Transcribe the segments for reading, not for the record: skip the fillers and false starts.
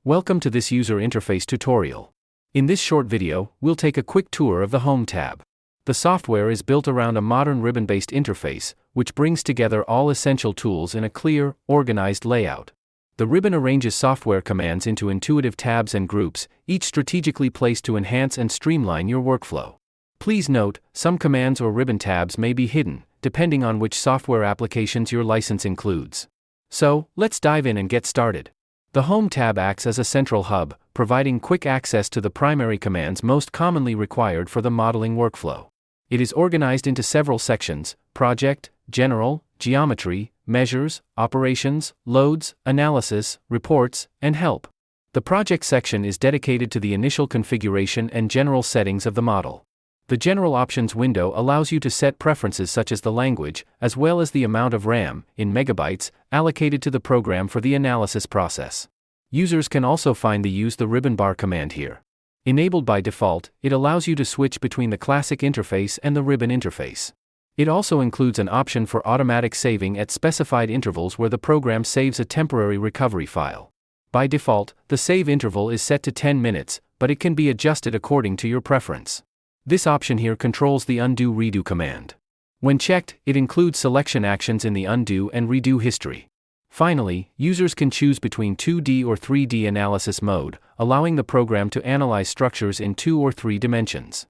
Welcome to this user interface tutorial. In this short video, we'll take a quick tour of the Home tab. The software is built around a modern ribbon-based interface, which brings together all essential tools in a clear, organized layout. The ribbon arranges software commands into intuitive tabs and groups, each strategically placed to enhance and streamline your workflow. Please note, some commands or ribbon tabs may be hidden, depending on which software applications your license includes. So, let's dive in and get started. The Home tab acts as a central hub, providing quick access to the primary commands most commonly required for the modeling workflow. It is organized into several sections: Project, General, Geometry, Measures, Operations, Loads, Analysis, Reports, and Help. The Project section is dedicated to the initial configuration and general settings of the model. The General Options window allows you to set preferences such as the language, as well as the amount of RAM, in megabytes, allocated to the program for the analysis process. Users can also find the Use the Ribbon Bar command here. Enabled by default, it allows you to switch between the classic interface and the ribbon interface. It also includes an option for automatic saving at specified intervals where the program saves a temporary recovery file. By default, the save interval is set to 10 minutes, but it can be adjusted according to your preference. This option here controls the undo-redo command. When checked, it includes selection actions in the undo and redo history. Finally, users can choose between 2D or 3D analysis mode, allowing the program to analyze structures in 2 or 3 dimensions.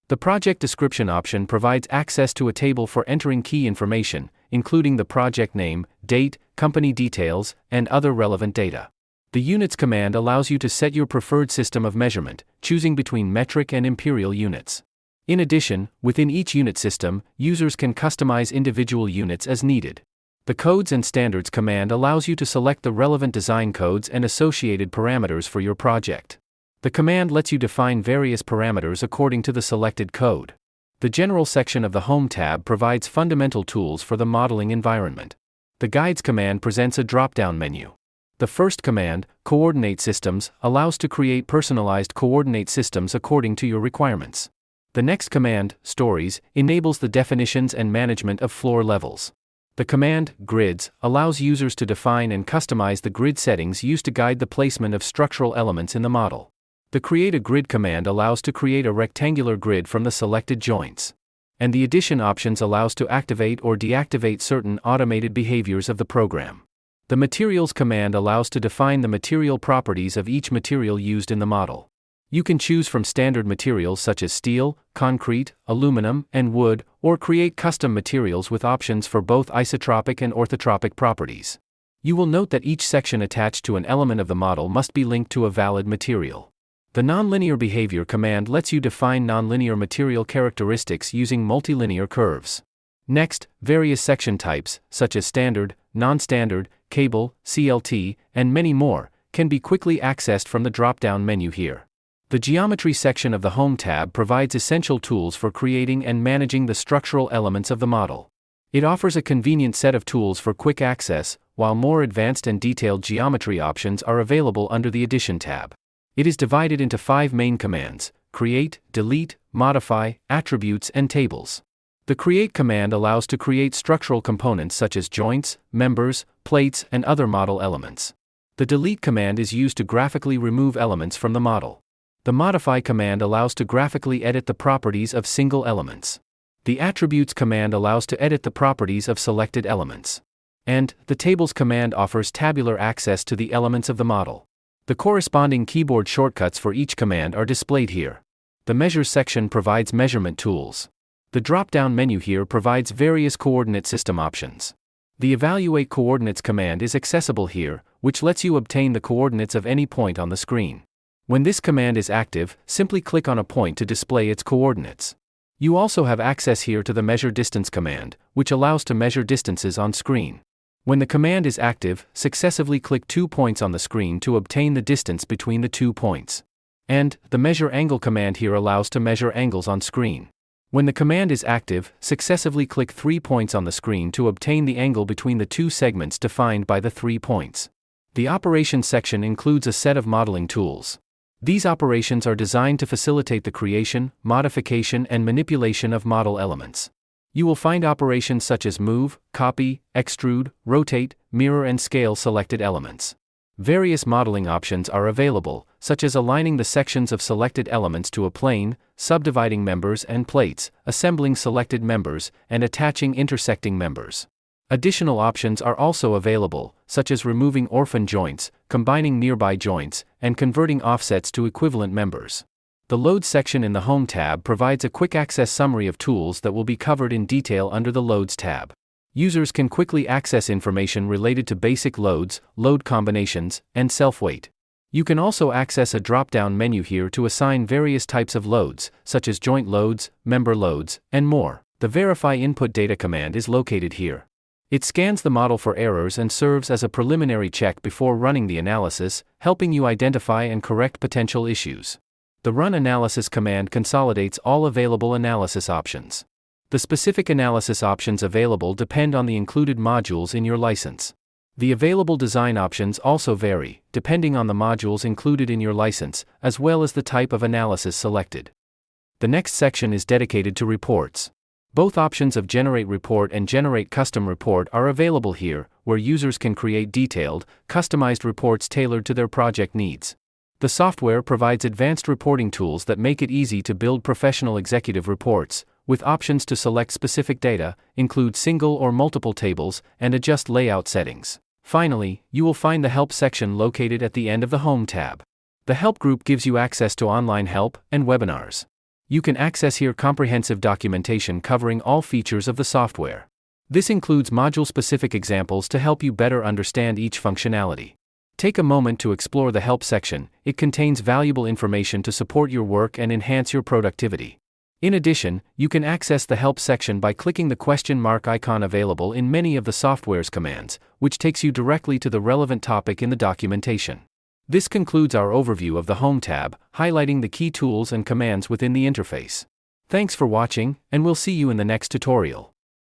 The project description option provides access to a table for entering key information, including the project name, date, company details, and other relevant data. The units command allows you to set your preferred system of measurement, choosing between metric and imperial units. In addition, within each unit system, users can customize individual units as needed. The Codes and Standards command allows you to select the relevant design codes and associated parameters for your project. The command lets you define various parameters according to the selected code. The General section of the Home tab provides fundamental tools for the modeling environment. The Guides command presents a drop-down menu. The first command, Coordinate Systems, allows to create personalized coordinate systems according to your requirements. The next command, Stories, enables the definitions and management of floor levels. The command, Grids, allows users to define and customize the grid settings used to guide the placement of structural elements in the model. The Create a Grid command allows to create a rectangular grid from the selected joints. And the Addition options allows to activate or deactivate certain automated behaviors of the program. The Materials command allows to define the material properties of each material used in the model. You can choose from standard materials such as steel, concrete, aluminum, and wood, or create custom materials with options for both isotropic and orthotropic properties. You will note that each section attached to an element of the model must be linked to a valid material. The Nonlinear Behavior command lets you define nonlinear material characteristics using multilinear curves. Next, various section types, such as standard, non-standard, cable, CLT, and many more, can be quickly accessed from the drop-down menu here. The Geometry section of the Home tab provides essential tools for creating and managing the structural elements of the model. It offers a convenient set of tools for quick access, while more advanced and detailed geometry options are available under the Addition tab. It is divided into 5 main commands: Create, Delete, Modify, Attributes, and Tables. The Create command allows to create structural components such as joints, members, plates, and other model elements. The Delete command is used to graphically remove elements from the model. The Modify command allows to graphically edit the properties of single elements. The Attributes command allows to edit the properties of selected elements. And the Tables command offers tabular access to the elements of the model. The corresponding keyboard shortcuts for each command are displayed here. The Measures section provides measurement tools. The drop-down menu here provides various coordinate system options. The Evaluate Coordinates command is accessible here, which lets you obtain the coordinates of any point on the screen. When this command is active, simply click on a point to display its coordinates. You also have access here to the Measure Distance command, which allows to measure distances on screen. When the command is active, successively click 2 points on the screen to obtain the distance between the 2 points. And the Measure Angle command here allows to measure angles on screen. When the command is active, successively click 3 points on the screen to obtain the angle between the 2 segments defined by the 3 points. The Operations section includes a set of modeling tools. These operations are designed to facilitate the creation, modification, and manipulation of model elements. You will find operations such as move, copy, extrude, rotate, mirror, and scale selected elements. Various modeling options are available, such as aligning the sections of selected elements to a plane, subdividing members and plates, assembling selected members, and attaching intersecting members. Additional options are also available, such as removing orphan joints, combining nearby joints, and converting offsets to equivalent members. The Loads section in the Home tab provides a quick access summary of tools that will be covered in detail under the Loads tab. Users can quickly access information related to basic loads, load combinations, and self-weight. You can also access a drop-down menu here to assign various types of loads, such as joint loads, member loads, and more. The Verify Input Data command is located here. It scans the model for errors and serves as a preliminary check before running the analysis, helping you identify and correct potential issues. The Run Analysis command consolidates all available analysis options. The specific analysis options available depend on the included modules in your license. The available design options also vary, depending on the modules included in your license, as well as the type of analysis selected. The next section is dedicated to reports. Both options of Generate Report and Generate Custom Report are available here, where users can create detailed, customized reports tailored to their project needs. The software provides advanced reporting tools that make it easy to build professional executive reports, with options to select specific data, include single or multiple tables, and adjust layout settings. Finally, you will find the Help section located at the end of the Home tab. The Help group gives you access to online help and webinars. You can access here comprehensive documentation covering all features of the software. This includes module-specific examples to help you better understand each functionality. Take a moment to explore the Help section. It contains valuable information to support your work and enhance your productivity. In addition, you can access the Help section by clicking the question mark icon available in many of the software's commands, which takes you directly to the relevant topic in the documentation. This concludes our overview of the Home tab, highlighting the key tools and commands within the interface. Thanks for watching, and we'll see you in the next tutorial.